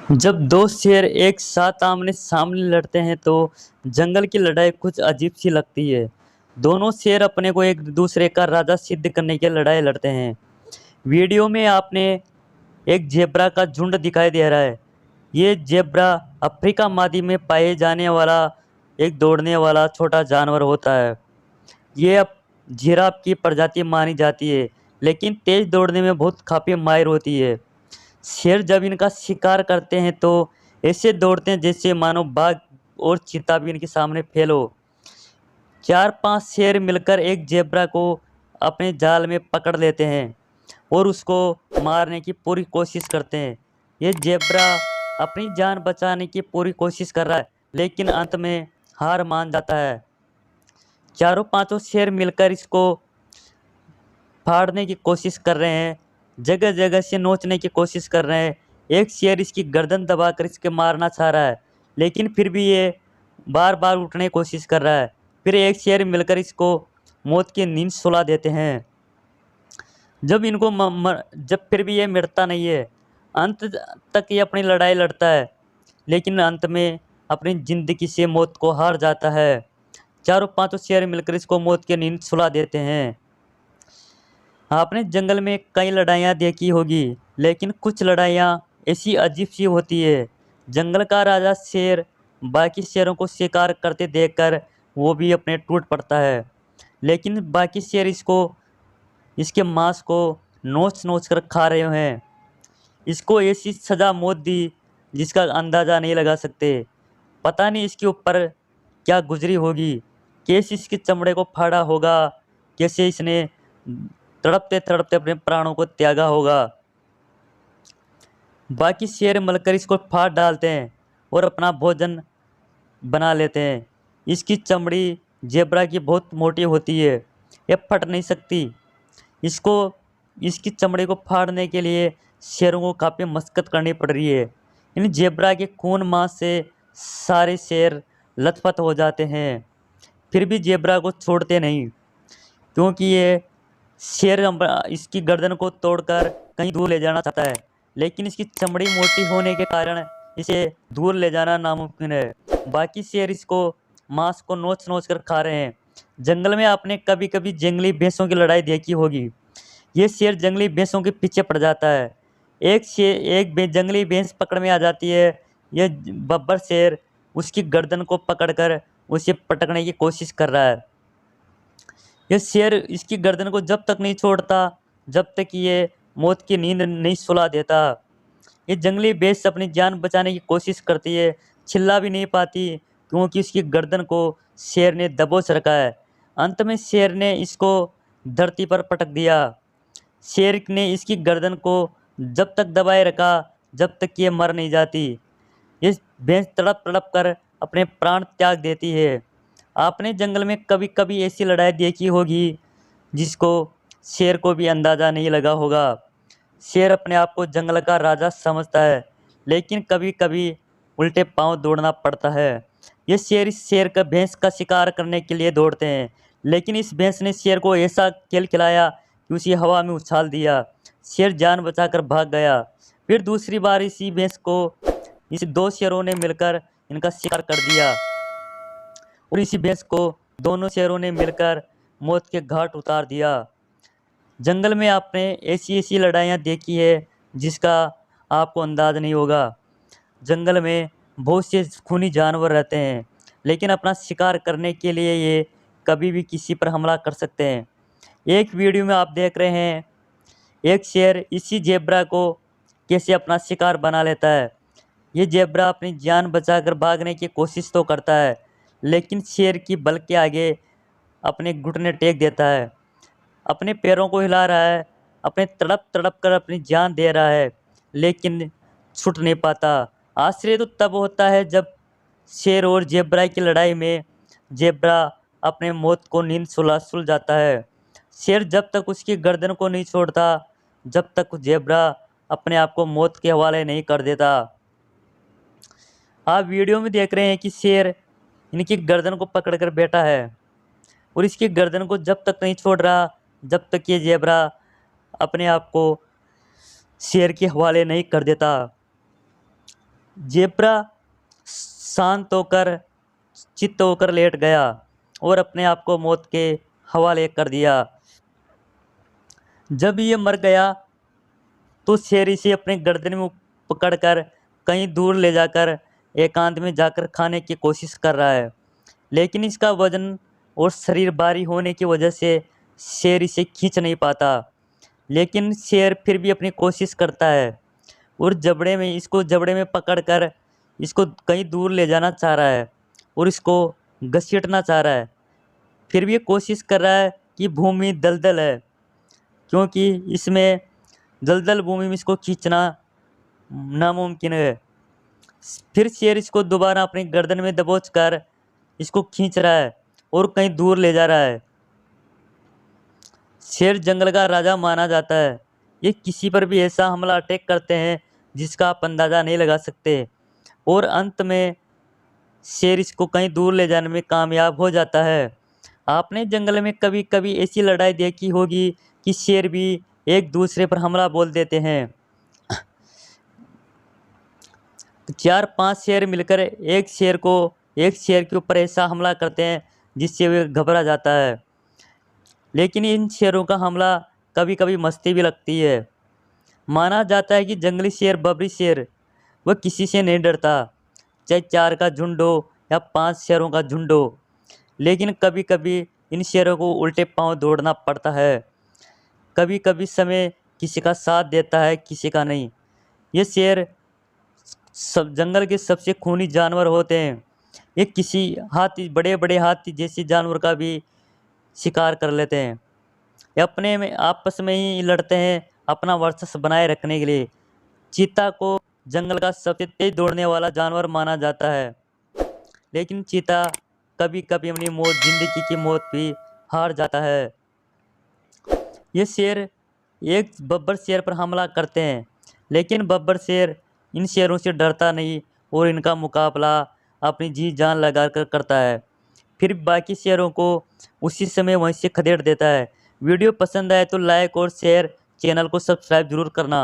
जब दो शेर एक साथ आमने सामने लड़ते हैं तो जंगल की लड़ाई कुछ अजीब सी लगती है। दोनों शेर अपने को एक दूसरे का राजा सिद्ध करने की लड़ाई लड़ते हैं। वीडियो में आपने एक जेब्रा का झुंड दिखाई दे रहा है। ये जेब्रा अफ्रीका महाद्वीप में पाए जाने वाला एक दौड़ने वाला छोटा जानवर होता है। ये अब जिराफ की प्रजाति मानी जाती है, लेकिन तेज दौड़ने में बहुत काफ़ी माहिर होती है। शेर जब इनका शिकार करते हैं तो ऐसे दौड़ते हैं जैसे मानो बाघ और चीता भी इनके सामने फेल हो। 4-5 शेर मिलकर एक जेब्रा को अपने जाल में पकड़ लेते हैं और उसको मारने की पूरी कोशिश करते हैं। ये जेब्रा अपनी जान बचाने की पूरी कोशिश कर रहा है, लेकिन अंत में हार मान जाता है। चारों पांचों शेर मिलकर इसको फाड़ने की कोशिश कर रहे हैं, जगह जगह से नोचने की कोशिश कर रहे हैं। एक शेर इसकी गर्दन दबाकर इसके मारना चाह रहा है, लेकिन फिर भी ये बार बार उठने की कोशिश कर रहा है। फिर एक शेर मिलकर इसको मौत की नींद सुला देते हैं। जब फिर भी ये मिटता नहीं है, अंत तक ये अपनी लड़ाई लड़ता है, लेकिन अंत में अपनी ज़िंदगी से मौत को हार जाता है। चारों पांचों शेर मिलकर इसको मौत की नींद सुला देते हैं। आपने जंगल में कई लड़ाइयाँ देखी होगी, लेकिन कुछ लड़ाइयाँ ऐसी अजीब सी होती है। जंगल का राजा शेर बाकी शेरों को शिकार करते देखकर वो भी अपने टूट पड़ता है, लेकिन बाकी शेर इसके मांस को नोच नोच कर खा रहे हैं। इसको ऐसी सज़ा मौत दी जिसका अंदाज़ा नहीं लगा सकते। पता नहीं इसके ऊपर क्या गुजरी होगी, कैसे इसके चमड़े को फाड़ा होगा, कैसे इसने तड़पते तड़पते अपने प्राणों को त्यागा होगा। बाकी शेर मिलकर इसको फाड़ डालते हैं और अपना भोजन बना लेते हैं। इसकी चमड़ी जेब्रा की बहुत मोटी होती है, ये फट नहीं सकती। इसको इसकी चमड़ी को फाड़ने के लिए शेरों को काफ़ी मशक्कत करनी पड़ रही है। इन जेब्रा के खून मांस से सारे शेर लथपथ हो जाते हैं, फिर भी जेब्रा को छोड़ते नहीं, क्योंकि ये इसकी गर्दन को तोड़कर कहीं दूर ले जाना चाहता है, लेकिन इसकी चमड़ी मोटी होने के कारण इसे दूर ले जाना नामुमकिन है। बाकी शेर इसको मांस को नोच नोच कर खा रहे हैं। जंगल में आपने कभी कभी जंगली भैंसों की लड़ाई देखी होगी। ये शेर जंगली भैंसों के पीछे पड़ जाता है। जंगली भैंस पकड़ में आ जाती है। यह बब्बर शेर उसकी गर्दन को पकड़कर उसे पटकने की कोशिश कर रहा है। यह शेर इसकी गर्दन को जब तक नहीं छोड़ता, जब तक ये मौत की नींद नहीं सुला देता। ये जंगली भैंस अपनी जान बचाने की कोशिश करती है, चिल्ला भी नहीं पाती, क्योंकि उसकी गर्दन को शेर ने दबोच रखा है। अंत में शेर ने इसको धरती पर पटक दिया। शेर ने इसकी गर्दन को जब तक दबाए रखा, जब तक ये मर नहीं जाती। ये भैंस तड़प तड़प कर अपने प्राण त्याग देती है। आपने जंगल में कभी कभी ऐसी लड़ाई देखी होगी जिसको शेर को भी अंदाज़ा नहीं लगा होगा। शेर अपने आप को जंगल का राजा समझता है, लेकिन कभी कभी उल्टे पांव दौड़ना पड़ता है। ये शेर इस शेर का भैंस का शिकार करने के लिए दौड़ते हैं, लेकिन इस भैंस ने शेर को ऐसा खेल खिलाया कि उसे हवा में उछाल दिया। शेर जान बचाकर भाग गया। फिर दूसरी बार इसी भैंस को इस दो शेरों ने मिलकर इनका शिकार कर दिया और इसी भैंस को दोनों शेरों ने मिलकर मौत के घाट उतार दिया। जंगल में आपने ऐसी ऐसी लड़ाइयाँ देखी है जिसका आपको अंदाज नहीं होगा। जंगल में बहुत से खूनी जानवर रहते हैं, लेकिन अपना शिकार करने के लिए ये कभी भी किसी पर हमला कर सकते हैं। एक वीडियो में आप देख रहे हैं एक शेर इसी जेब्रा को कैसे अपना शिकार बना लेता है। ये जेब्रा अपनी जान बचाकर भागने की कोशिश तो करता है, लेकिन शेर की बल के आगे अपने घुटने टेक देता है, अपने पैरों को हिला रहा है, अपने तड़प तड़प कर अपनी जान दे रहा है, लेकिन छूट नहीं पाता। आश्चर्य तो तब होता है जब शेर और जेब्रा की लड़ाई में जेब्रा अपने मौत को नींद सुल जाता है। शेर जब तक उसकी गर्दन को नहीं छोड़ता, जब तक जेब्रा अपने आप को मौत के हवाले नहीं कर देता। आप वीडियो में देख रहे हैं कि शेर इनकी गर्दन को पकड़कर बैठा है और इसकी गर्दन को जब तक नहीं छोड़ रहा, जब तक ये जेब्रा अपने आप को शेर के हवाले नहीं कर देता। जेब्रा शांत होकर चित्त होकर लेट गया और अपने आप को मौत के हवाले कर दिया। जब ये मर गया तो शेर इसे अपने गर्दन में पकड़कर कहीं दूर ले जाकर एकांत में जाकर खाने की कोशिश कर रहा है, लेकिन इसका वजन और शरीर भारी होने की वजह से शेर इसे खींच नहीं पाता। लेकिन शेर फिर भी अपनी कोशिश करता है और जबड़े में पकड़कर इसको कहीं दूर ले जाना चाह रहा है और इसको घसीटना चाह रहा है। फिर भी ये कोशिश कर रहा है कि भूमि दलदल है, क्योंकि इसमें दलदल भूमि में इसको खींचना नामुमकिन है। फिर शेर इसको दोबारा अपनी गर्दन में दबोचकर इसको खींच रहा है और कहीं दूर ले जा रहा है। शेर जंगल का राजा माना जाता है। ये किसी पर भी ऐसा हमला अटैक करते हैं जिसका आप अंदाज़ा नहीं लगा सकते, और अंत में शेर इसको कहीं दूर ले जाने में कामयाब हो जाता है। आपने जंगल में कभी कभी ऐसी लड़ाई देखी होगी कि शेर भी एक दूसरे पर हमला बोल देते हैं। 4-5 शेर मिलकर एक शेर के ऊपर ऐसा हमला करते हैं जिससे वे घबरा जाता है। लेकिन इन शेरों का हमला कभी कभी मस्ती भी लगती है। माना जाता है कि जंगली शेर बबरी शेर वह किसी से नहीं डरता, चाहे 4 का झुंड हो या 5 शेरों का झुंड हो। लेकिन कभी कभी इन शेरों को उल्टे पांव दौड़ना पड़ता है। कभी कभी समय किसी का साथ देता है, किसी का नहीं। ये शेर सब जंगल के सबसे खूनी जानवर होते हैं। ये किसी हाथी, बड़े बड़े हाथी जैसे जानवर का भी शिकार कर लेते हैं। ये अपने में आपस में ही लड़ते हैं अपना वर्चस्व बनाए रखने के लिए। चीता को जंगल का सबसे तेज दौड़ने वाला जानवर माना जाता है, लेकिन चीता कभी कभी अपनी जिंदगी की मौत भी हार जाता है। ये शेर एक बब्बर शेर पर हमला करते हैं, लेकिन बब्बर शेर इन शेरों से डरता नहीं और इनका मुकाबला अपनी जी जान लगाकर करता है। फिर बाकी शेरों को उसी समय वहीं से खदेड़ देता है। वीडियो पसंद आए तो लाइक और शेयर, चैनल को सब्सक्राइब जरूर करना।